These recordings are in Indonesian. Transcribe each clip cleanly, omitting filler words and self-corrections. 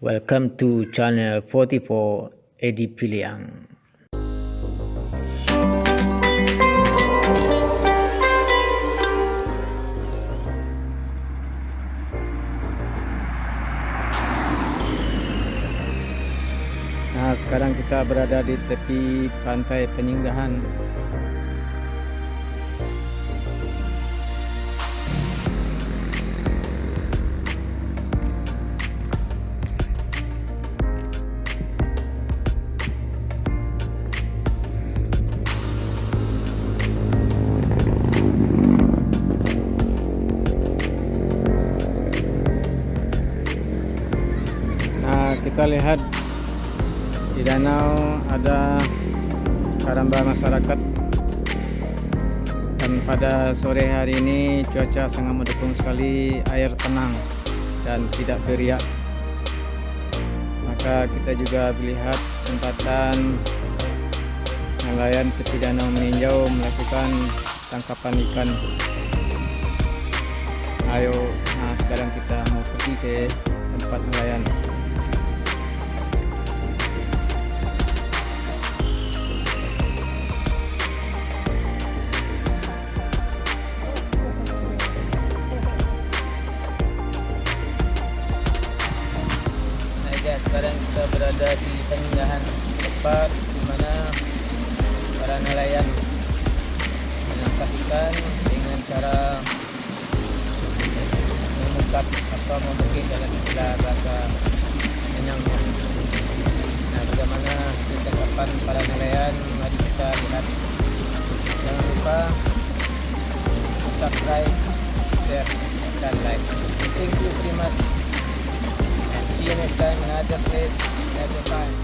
Welcome to channel 44 Edi Piliang. Nah, sekarang kita berada di tepi pantai Penyinggahan. Nah, kita lihat di danau ada karamba masyarakat, dan pada sore hari ini cuaca sangat mendukung sekali, air tenang dan tidak beriak. Maka kita juga melihat kesempatan nelayan tepi danau meninjau melakukan tangkapan ikan. Ayo, nah sekarang kita mau pergi ke tempat nelayan. Sekarang kita berada di Penyinggahan, tempat di mana para nelayan menangkap ikan dengan cara mengungkap atau memukul dalam istilah bahasa Minangnya. Nah, bagaimana hasil tangkapan para nelayan? Mari kita lihat. Jangan lupa subscribe, share, dan like. Thank you very much. See you next time in another place, another time.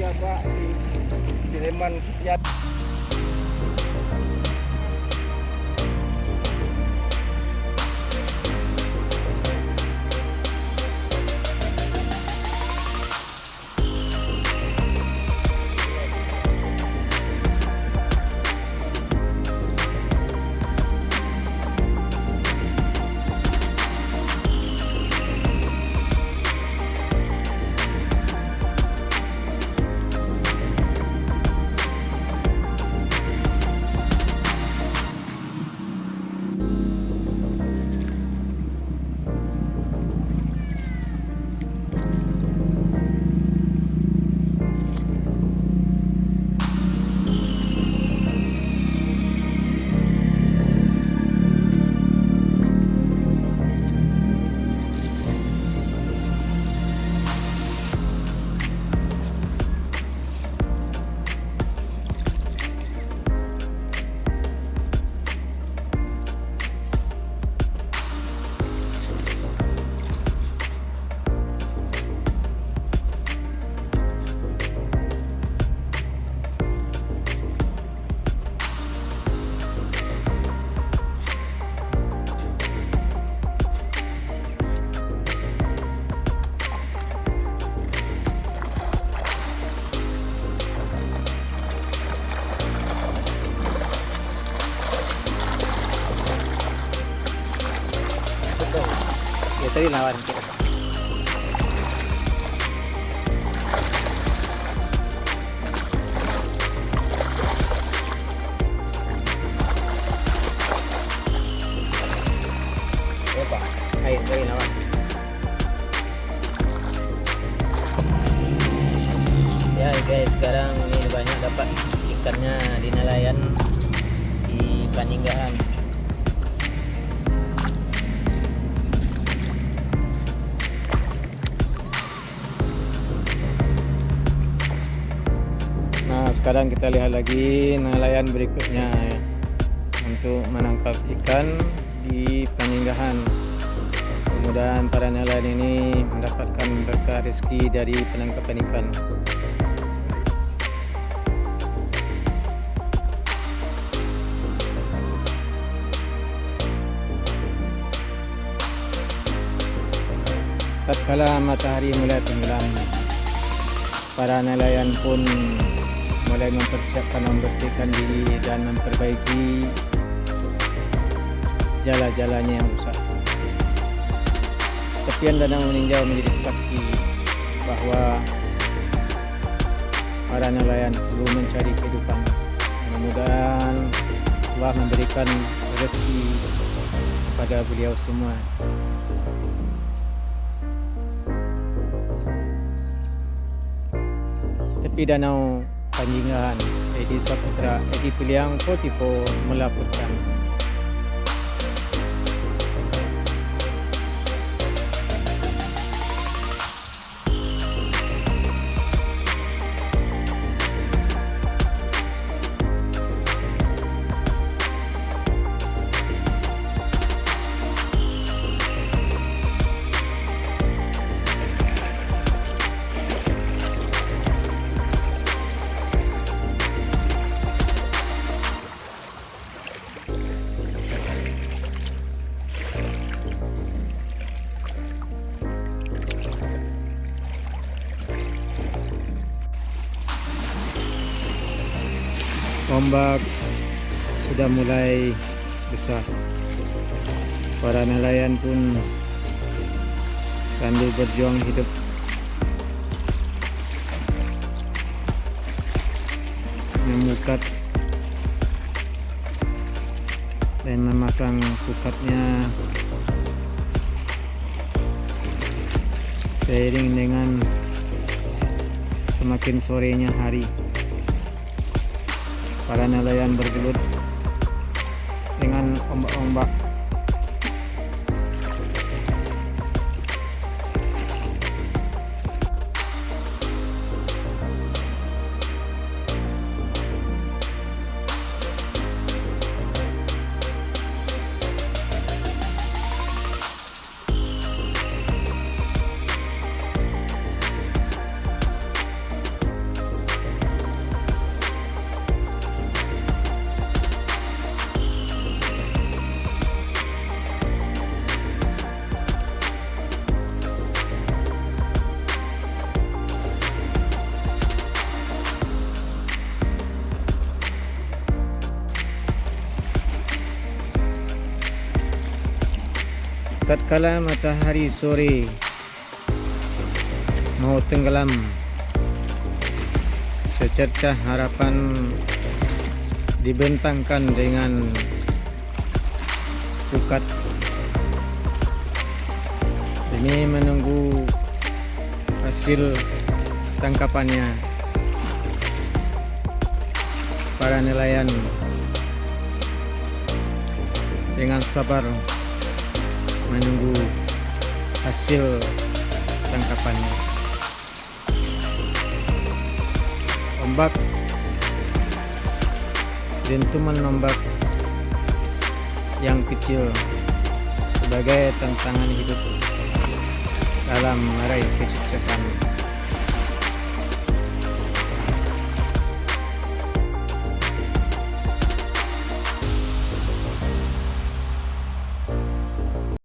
juga Pak di Sleman sekian. Ya tadi lawan kita. Ya Pak, ayo tadi lawan. Ya guys, sekarang ini banyak dapat ikannya di nelayan di Paninggahan. Nah, sekarang kita lihat lagi nelayan berikutnya ya, untuk menangkap ikan di Paninggahan. Mudah-mudahan para nelayan ini mendapatkan berkah rezeki dari penangkapan ikan. Tatkala matahari mulai tenggelam, para nelayan pun mulai mempersiapkan membersihkan diri dan memperbaiki jala-jalanya yang rusak. Tepian danau meninjau menjadi saksi bahwa para nelayan perlu mencari kehidupan. Mudah-mudahan Allah memberikan rezeki kepada beliau semua. Tepi danau Paninggahan, Edi Saputra, Edi Piliang Potipo melaporkan. Ombak sudah mulai besar. Para nelayan pun sambil berjuang hidup memukat dan memasang pukatnya seiring dengan semakin sorenya hari. Para nelayan bergelut dengan ombak-ombak. Tatkala matahari sore mau tenggelam, secercah harapan dibentangkan dengan pukat demi menunggu hasil tangkapannya. Para nelayan dengan sabar menunggu hasil tangkapannya. Ombak, dentuman ombak yang kecil sebagai tantangan hidup dalam meraih kesuksesan.